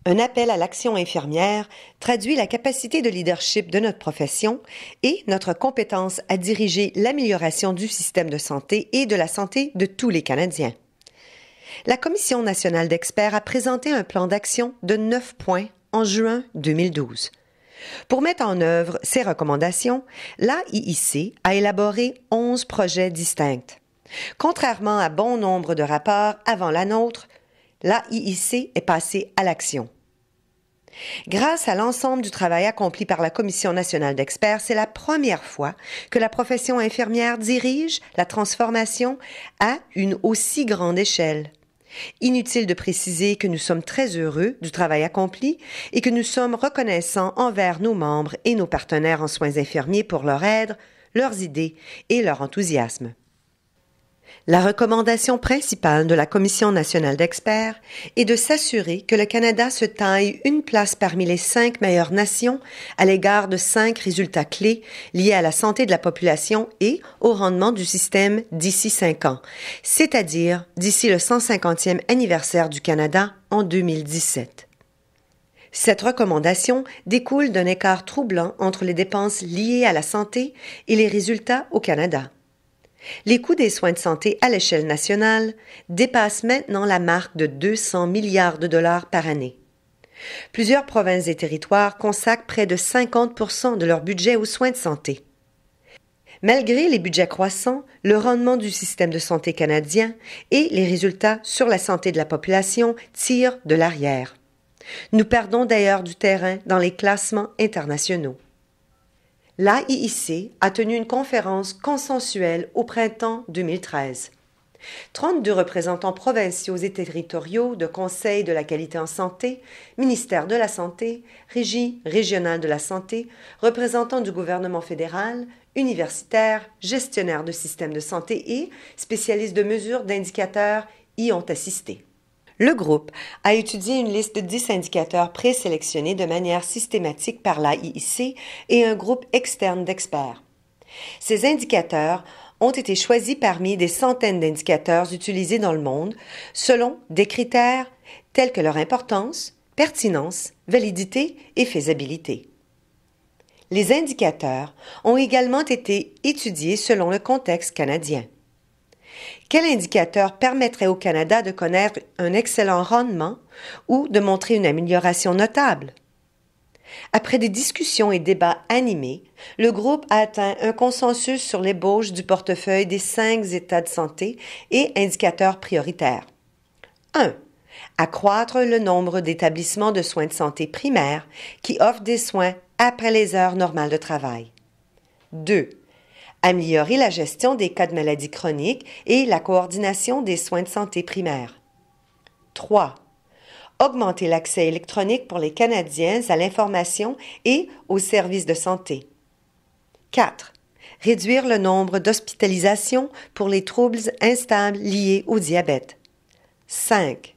Un appel à l'action infirmière traduit la capacité de leadership de notre profession et notre compétence à diriger l'amélioration du système de santé et de la santé de tous les Canadiens. La Commission nationale d'experts a présenté un plan d'action de 9 points en juin 2012. Pour mettre en œuvre ces recommandations, l'AIIC a élaboré 11 projets distincts. Contrairement à bon nombre de rapports avant la nôtre, l'AIIC est passé à l'action. Grâce à l'ensemble du travail accompli par la Commission nationale d'experts, c'est la première fois que la profession infirmière dirige la transformation à une aussi grande échelle. Inutile de préciser que nous sommes très heureux du travail accompli et que nous sommes reconnaissants envers nos membres et nos partenaires en soins infirmiers pour leur aide, leurs idées et leur enthousiasme. La recommandation principale de la Commission nationale d'experts est de s'assurer que le Canada se taille une place parmi les 5 meilleures nations à l'égard de 5 résultats clés liés à la santé de la population et au rendement du système d'ici 5 ans, c'est-à-dire d'ici le 150e anniversaire du Canada en 2017. Cette recommandation découle d'un écart troublant entre les dépenses liées à la santé et les résultats au Canada. Les coûts des soins de santé à l'échelle nationale dépassent maintenant la marque de 200 milliards de dollars par année. Plusieurs provinces et territoires consacrent près de 50% de leur budget aux soins de santé. Malgré les budgets croissants, le rendement du système de santé canadien et les résultats sur la santé de la population tirent de l'arrière. Nous perdons d'ailleurs du terrain dans les classements internationaux. L'AIIC a tenu une conférence consensuelle au printemps 2013. 32 représentants provinciaux et territoriaux de Conseil de la qualité en santé, ministère de la Santé, Régie régionale de la santé, représentants du gouvernement fédéral, universitaires, gestionnaires de systèmes de santé et spécialistes de mesures d'indicateurs y ont assisté. Le groupe a étudié une liste de 10 indicateurs présélectionnés de manière systématique par l'AIIC et un groupe externe d'experts. Ces indicateurs ont été choisis parmi des centaines d'indicateurs utilisés dans le monde selon des critères tels que leur importance, pertinence, validité et faisabilité. Les indicateurs ont également été étudiés selon le contexte canadien. Quel indicateur permettrait au Canada de connaître un excellent rendement ou de montrer une amélioration notable? Après des discussions et débats animés, le groupe a atteint un consensus sur l'ébauche du portefeuille des 5 états de santé et indicateurs prioritaires. 1. Accroître le nombre d'établissements de soins de santé primaires qui offrent des soins après les heures normales de travail. 2. Améliorer la gestion des cas de maladies chroniques et la coordination des soins de santé primaires. 3. Augmenter l'accès électronique pour les Canadiens à l'information et aux services de santé. 4. Réduire le nombre d'hospitalisations pour les troubles instables liés au diabète. 5.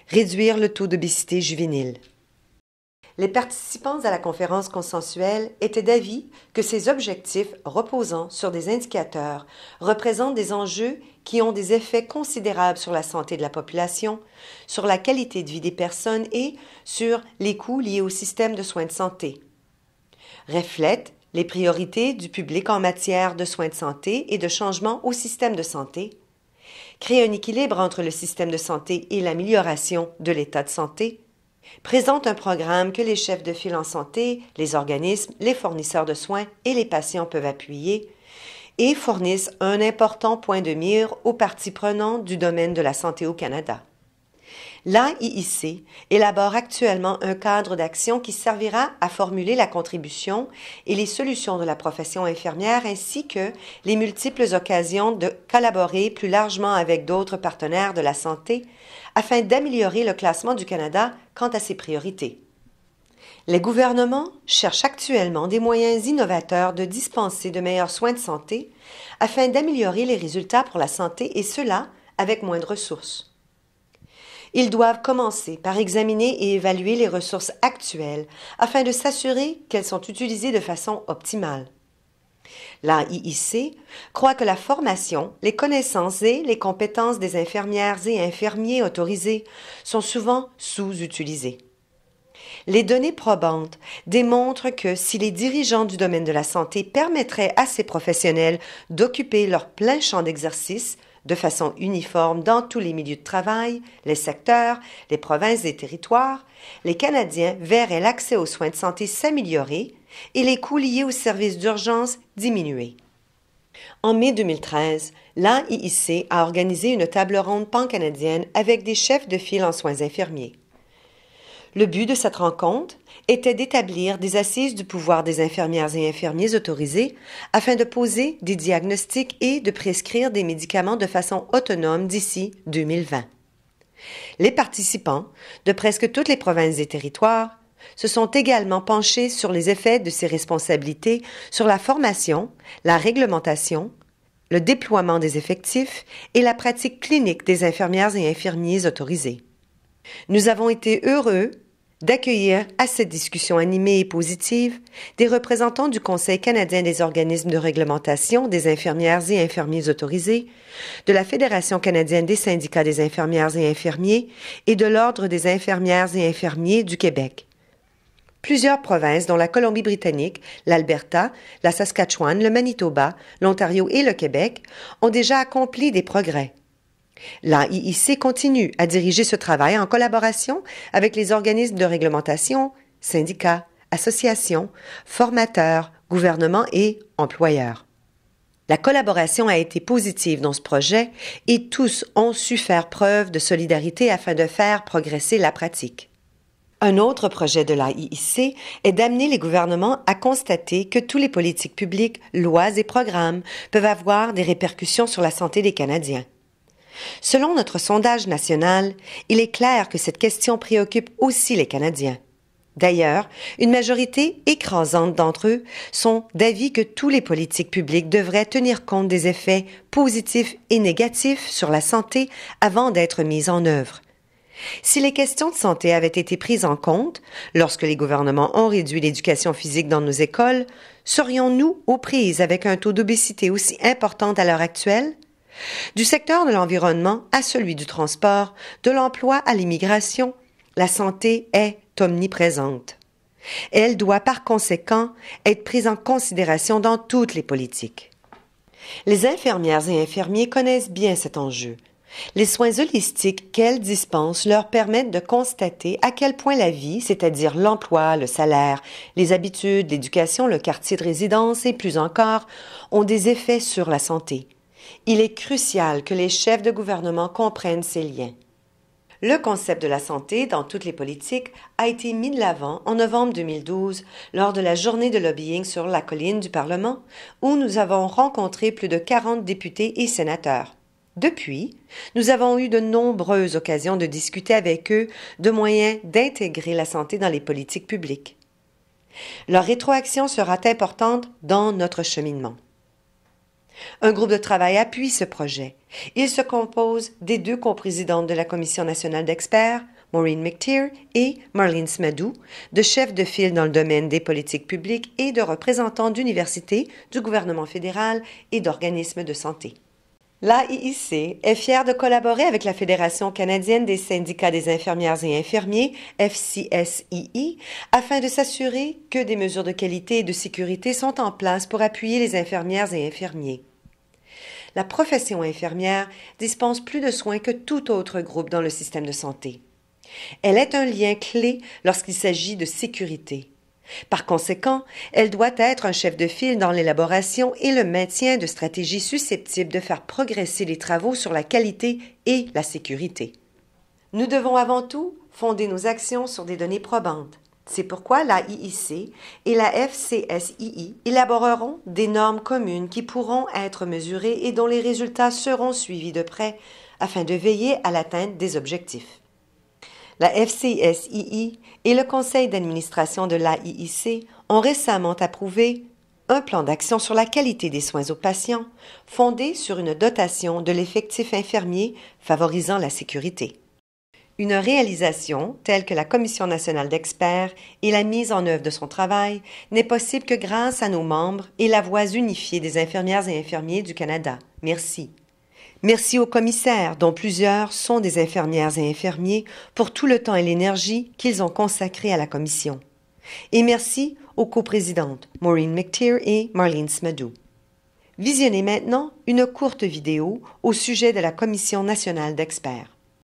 Réduire le taux d'obésité juvénile. Les participants à la conférence consensuelle étaient d'avis que ces objectifs reposant sur des indicateurs représentent des enjeux qui ont des effets considérables sur la santé de la population, sur la qualité de vie des personnes et sur les coûts liés au système de soins de santé. Reflètent les priorités du public en matière de soins de santé et de changement au système de santé, créent un équilibre entre le système de santé et l'amélioration de l'état de santé, présente un programme que les chefs de file en santé, les organismes, les fournisseurs de soins et les patients peuvent appuyer et fournissent un important point de mire aux parties prenantes du domaine de la santé au Canada. L'AIIC élabore actuellement un cadre d'action qui servira à formuler la contribution et les solutions de la profession infirmière ainsi que les multiples occasions de collaborer plus largement avec d'autres partenaires de la santé afin d'améliorer le classement du Canada quant à ses priorités. Les gouvernements cherchent actuellement des moyens innovateurs de dispenser de meilleurs soins de santé afin d'améliorer les résultats pour la santé et cela avec moins de ressources. Ils doivent commencer par examiner et évaluer les ressources actuelles afin de s'assurer qu'elles sont utilisées de façon optimale. L'AIIC croit que la formation, les connaissances et les compétences des infirmières et infirmiers autorisés sont souvent sous-utilisées. Les données probantes démontrent que si les dirigeants du domaine de la santé permettraient à ces professionnels d'occuper leur plein champ d'exercice de façon uniforme dans tous les milieux de travail, les secteurs, les provinces et territoires, les Canadiens verraient l'accès aux soins de santé s'améliorer et les coûts liés aux services d'urgence diminuer. En mai 2013, l'AIIC a organisé une table ronde pan-canadienne avec des chefs de file en soins infirmiers. Le but de cette rencontre était d'établir des assises du pouvoir des infirmières et infirmiers autorisés afin de poser des diagnostics et de prescrire des médicaments de façon autonome d'ici 2020. Les participants, de presque toutes les provinces et territoires, se sont également penchés sur les effets de ces responsabilités sur la formation, la réglementation, le déploiement des effectifs et la pratique clinique des infirmières et infirmiers autorisés. Nous avons été heureux d'accueillir à cette discussion animée et positive des représentants du Conseil canadien des organismes de réglementation des infirmières et infirmiers autorisés, de la Fédération canadienne des syndicats des infirmières et infirmiers et de l'Ordre des infirmières et infirmiers du Québec. Plusieurs provinces, dont la Colombie-Britannique, l'Alberta, la Saskatchewan, le Manitoba, l'Ontario et le Québec, ont déjà accompli des progrès. L'AIIC continue à diriger ce travail en collaboration avec les organismes de réglementation, syndicats, associations, formateurs, gouvernements et employeurs. La collaboration a été positive dans ce projet et tous ont su faire preuve de solidarité afin de faire progresser la pratique. Un autre projet de l'AIIC est d'amener les gouvernements à constater que tous les politiques publiques, lois et programmes peuvent avoir des répercussions sur la santé des Canadiens. Selon notre sondage national, il est clair que cette question préoccupe aussi les Canadiens. D'ailleurs, une majorité écrasante d'entre eux sont d'avis que tous les politiques publiques devraient tenir compte des effets positifs et négatifs sur la santé avant d'être mises en œuvre. Si les questions de santé avaient été prises en compte lorsque les gouvernements ont réduit l'éducation physique dans nos écoles, serions-nous aux prises avec un taux d'obésité aussi important à l'heure actuelle? Du secteur de l'environnement à celui du transport, de l'emploi à l'immigration, la santé est omniprésente. Elle doit par conséquent être prise en considération dans toutes les politiques. Les infirmières et infirmiers connaissent bien cet enjeu. Les soins holistiques qu'elles dispensent leur permettent de constater à quel point la vie, c'est-à-dire l'emploi, le salaire, les habitudes, l'éducation, le quartier de résidence et plus encore, ont des effets sur la santé. Il est crucial que les chefs de gouvernement comprennent ces liens. Le concept de la santé dans toutes les politiques a été mis de l'avant en novembre 2012 lors de la journée de lobbying sur la colline du Parlement où nous avons rencontré plus de 40 députés et sénateurs. Depuis, nous avons eu de nombreuses occasions de discuter avec eux de moyens d'intégrer la santé dans les politiques publiques. Leur rétroaction sera importante dans notre cheminement. Un groupe de travail appuie ce projet. Il se compose des deux coprésidentes de la Commission nationale d'experts, Maureen McTeer et Marlene Smadou, de chefs de file dans le domaine des politiques publiques et de représentants d'universités, du gouvernement fédéral et d'organismes de santé. L'AIIC est fière de collaborer avec la Fédération canadienne des syndicats des infirmières et infirmiers, FCSII, afin de s'assurer que des mesures de qualité et de sécurité sont en place pour appuyer les infirmières et infirmiers. La profession infirmière dispense plus de soins que tout autre groupe dans le système de santé. Elle est un lien clé lorsqu'il s'agit de sécurité. Par conséquent, elle doit être un chef de file dans l'élaboration et le maintien de stratégies susceptibles de faire progresser les travaux sur la qualité et la sécurité. Nous devons avant tout fonder nos actions sur des données probantes. C'est pourquoi l'AIIC et la FCSII élaboreront des normes communes qui pourront être mesurées et dont les résultats seront suivis de près afin de veiller à l'atteinte des objectifs. La FCSII et le conseil d'administration de l'AIIC ont récemment approuvé un plan d'action sur la qualité des soins aux patients fondé sur une dotation de l'effectif infirmier favorisant la sécurité. Une réalisation telle que la Commission nationale d'experts et la mise en œuvre de son travail n'est possible que grâce à nos membres et la voix unifiée des infirmières et infirmiers du Canada. Merci. Merci aux commissaires, dont plusieurs sont des infirmières et infirmiers, pour tout le temps et l'énergie qu'ils ont consacré à la commission. Et merci aux coprésidentes Maureen McTeer et Marlene Smadou. Visionnez maintenant une courte vidéo au sujet de la Commission nationale d'experts.